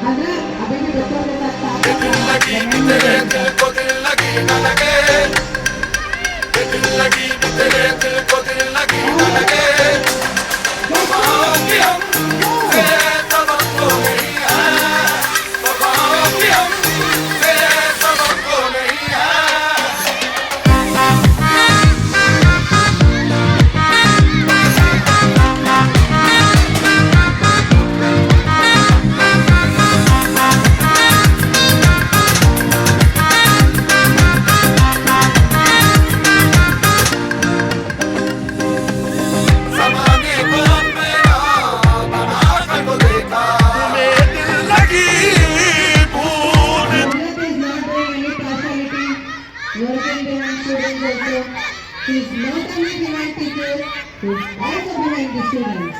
हजरत अभी भी बच्चों के साथ दिल लगी कि तेरे दिल को दिल लगी न लगे, दिल लगी कि तेरे दिल को दिल लगी न लगे। वफाओं की हमसे तवक्को नहीं है, वफाओं की हमसे तवक्को नहीं है। ज़माने को अपना बना कर तो देखा, तुम्हें दिल लगी भूल। He is not working behind students also. He is not only behind teachers, he is also behind the students.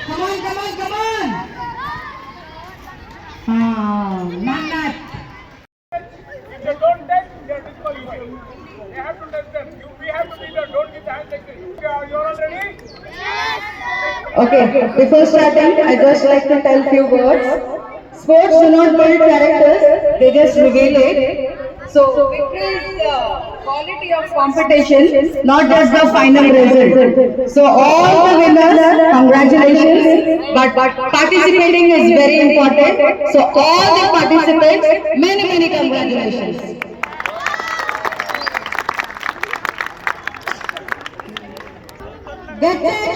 Come on, come on, come on! Not. If they don't touch, they are disqualified. They have to touch them. We have to be there. Don't give the hand like this. You are all ready? Okay, before starting, I just like to tell few words. Sports do not build characters, they just reveal it. So, victory is the quality of competition, not just the final result. So, all the winners, congratulations. But participating is very important. So, all the participants, many congratulations. Get set,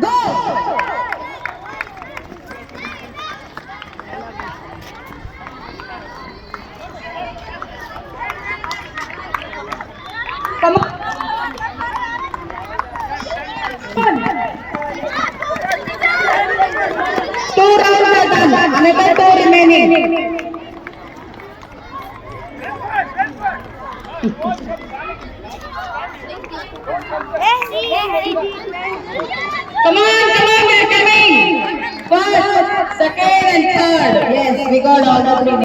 go! Come on. Two rounds are done. Another two remaining. Come on, we are coming. First, second, and third. Yes, we got all the three.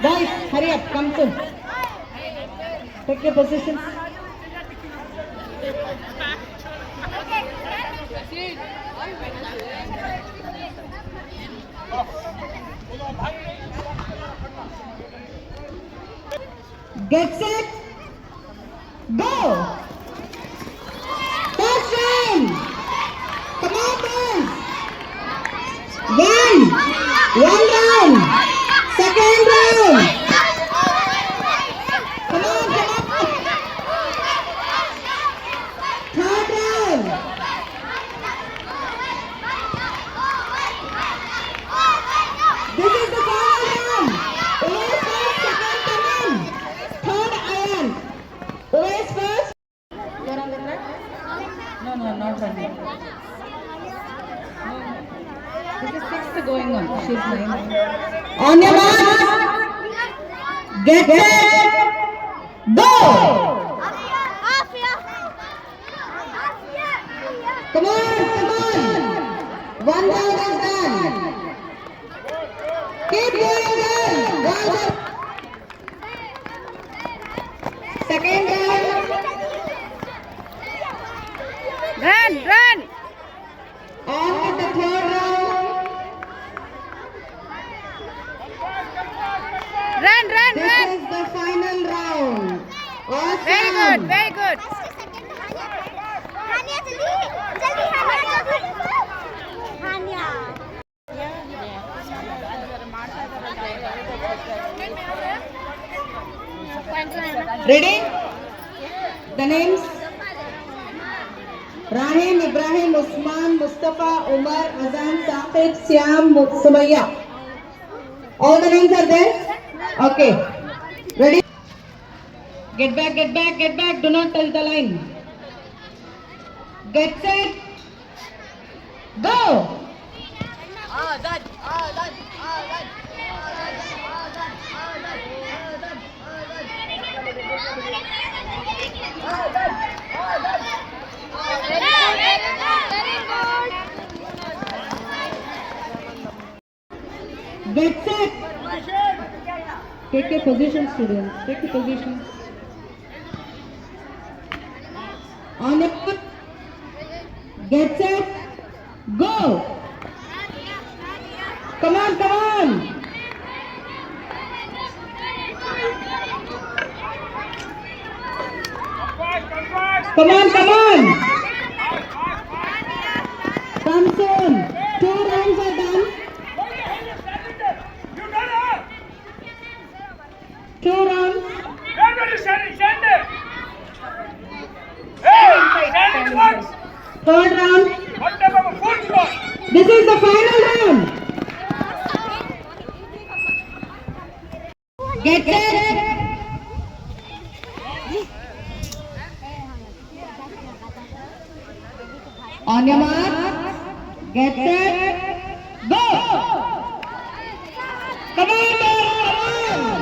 Boys, hurry up, come soon. Take your positions. Get set, go! First round! Come on, boys! One round! Second round! Come on! Third round! This is the final round! Always first, second, come on! Third iron! Always first! You're on the track? No, not running. This is sixth going on. She's 9. On your mark! Get set! Go! Come on! One round is done. Keep going, girls. Second round. Run! On with the third round. Run! This is the final round. Awesome. Very good. Ready? The names? Rahim, Ibrahim, Usman, Mustafa, Umar, Azan, Saqib, Siam, Sumayya. All the names are there? Okay. Ready? Get back. Do not touch the line. Get set. Go! Get set. Take a position, students. Take a position. On your mark, get set, go. Come on, come on. Come on, come on. Come soon. 2 rounds are done. You done it! 2 rounds. Everybody stand it! Hey! Stand it once! 3rd round. One time of a full score! This is the final round. Get set. On your mark. Get set. Go. Come on, boys, come on.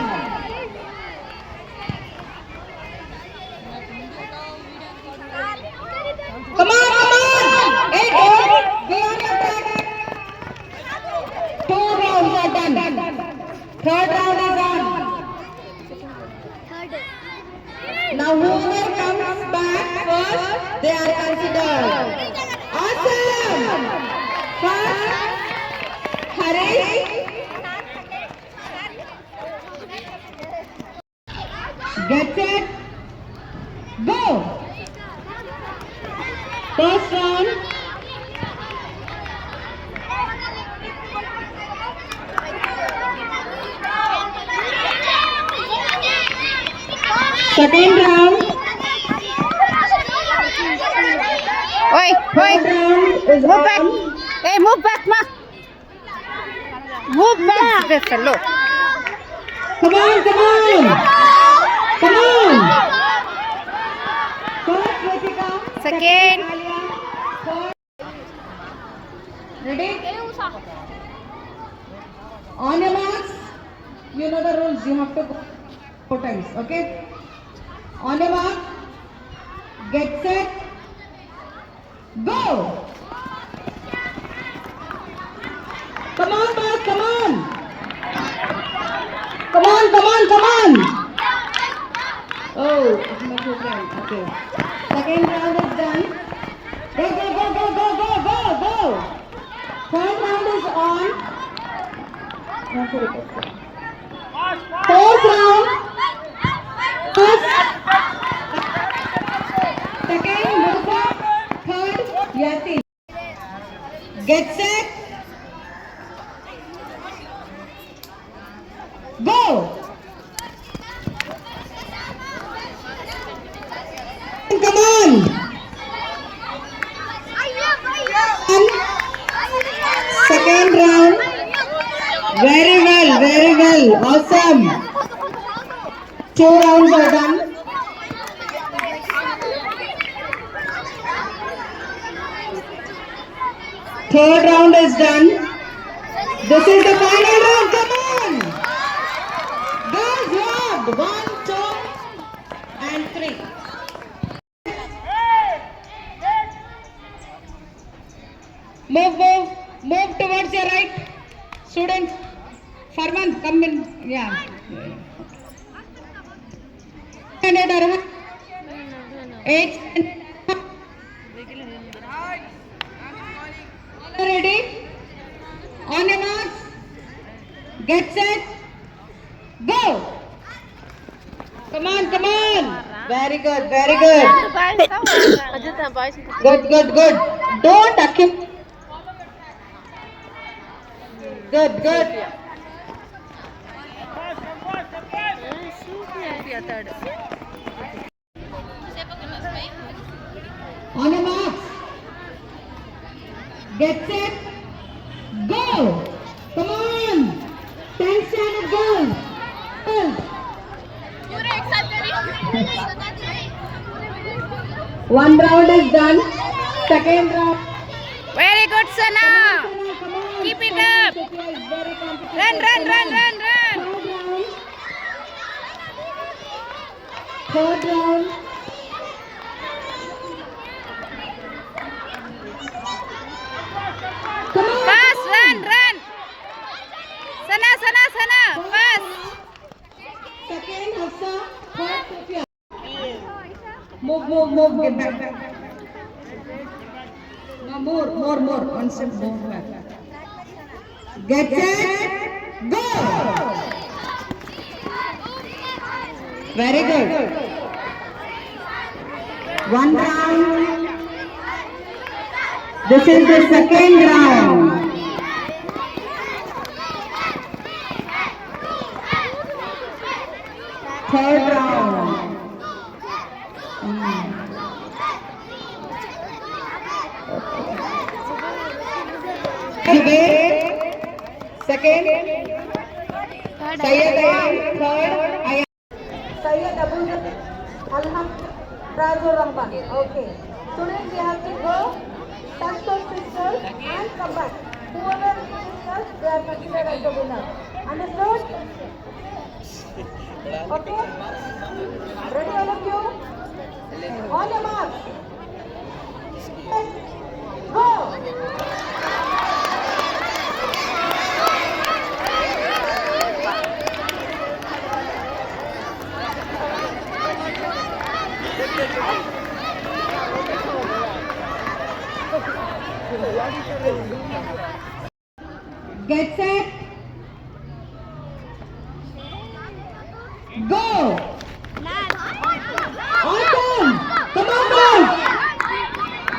Come on, come on. Hey, go on your track. 2 rounds are done. 3rd round is on. Now whoever comes back first, they are considered. Awesome! First, Harish. Get set. Go. First round. Second round. Oi, oi. Third round is Move back. on. Hey, move back, ma. Move back, this fellow. Come on, come on. Come on. First, Ritika. Second. Alia. Third. Ready? On your marks. You know the rules. You have to go 4 times. Okay? On your mark. Get set. Go. Come on, boss. Come on. Come on, come on, come on. Oh, it's not okay. Okay. Second round is done. Go, go, go, go, go, go, go, go. Third round is on. Fourth round. First. Second, Musa. Third, Yasin. Get set. Go. Come on. Second round. Very well, very well. Awesome. 2 rounds are done. Third round is done. This is the final round. Come on. Girls round. 1, 2, and 3. Move towards your right. Students, Farman, come in. Yeah. And 8. Ready? On your marks. Get set. Go. Come on, come on. Very good, very good. Good, good, good. Don't accumulate. Good, good. On your marks. Get set. Go. Come on. 10 standard girls. One round is done. Second round. Very good, Sana. Come on. Keep it up. Very competitive. Run, run, run, run, run. Third round. Come on. Fast, run, run. Sana, Sana, Sana. Fast. move, get back. No, more, one step more back. Get set, go! Very good. One round. This is the second round. Third round. Second. Sayyid Ayan. Third. Ayan. Sayyid Abu Alham Razo Ramban. Okay. Today we have to go touch those pistols and come back. Whoever reaches first, they are considered as the winner. Understood? Okay? Ready all of you? On your mark. Go! Get set. Go. Awesome. Come on, boys.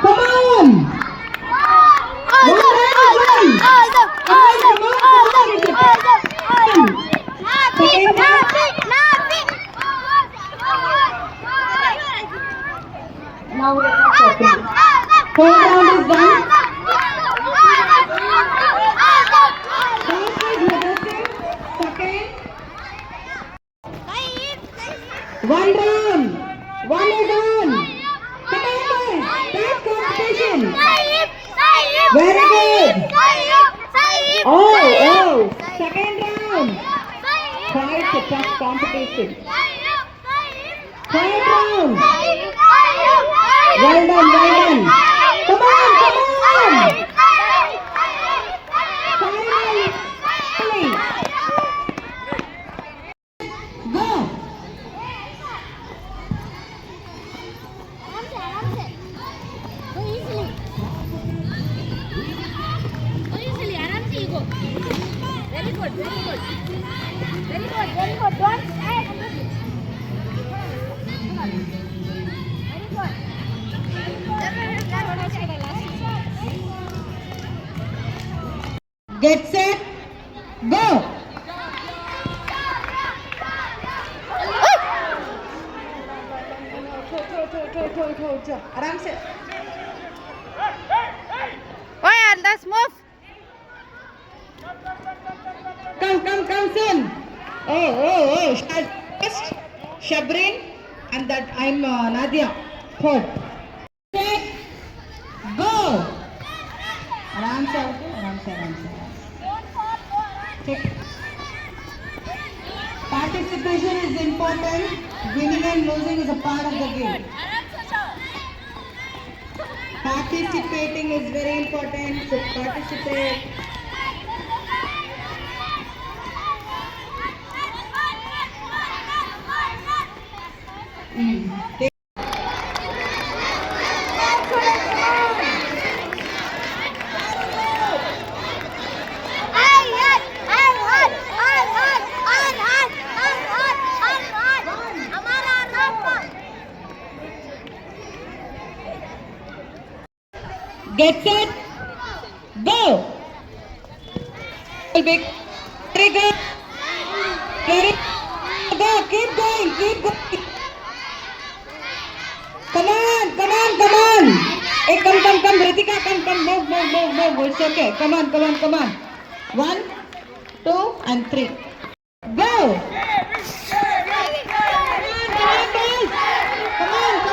Come on. Now we are stopping. Fourth round is done. First is Madhusik. Second. One round. One is on. Come on, boys. That's competition. Very good. Oh. Second round. Quite a tough competition. Third round. Well done. Come on. Finally. Go. Get set, go! आराम से Oi, let's move. come soon. Oh, first Shabrin and that I'm Nadia. Third. Set, go! आराम से Participation is important. Winning and losing is a part of the game. Participating is very important. So participate. Get set, go! Big trigger, go, keep going. Come on. Hey, come, Ritika, come, move. It's okay. Come on. 1, 2, and 3. Go! Come on.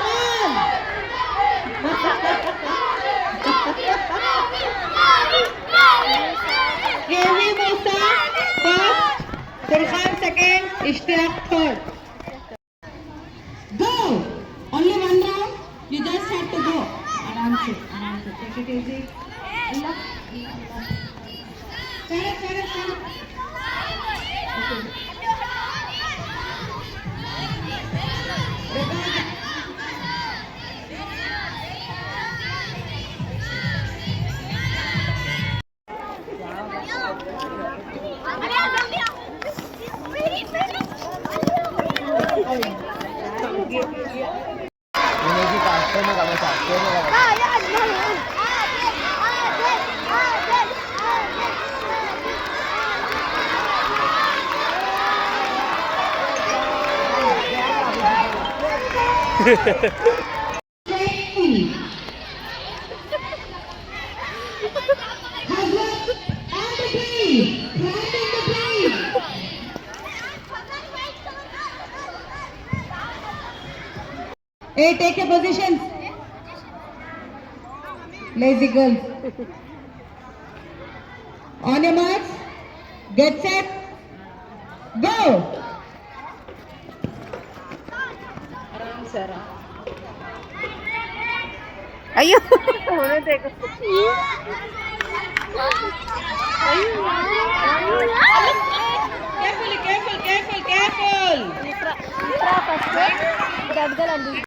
Kevi Musa first, Furqan second, Ishtiyaq third. Go! Only one round. You just have to go. Aram se. Take it easy. Allah. Correct. Okay. Hey, take your positions. Lazy girls. On your marks. Get set. Go. अयो Careful, careful, careful, careful.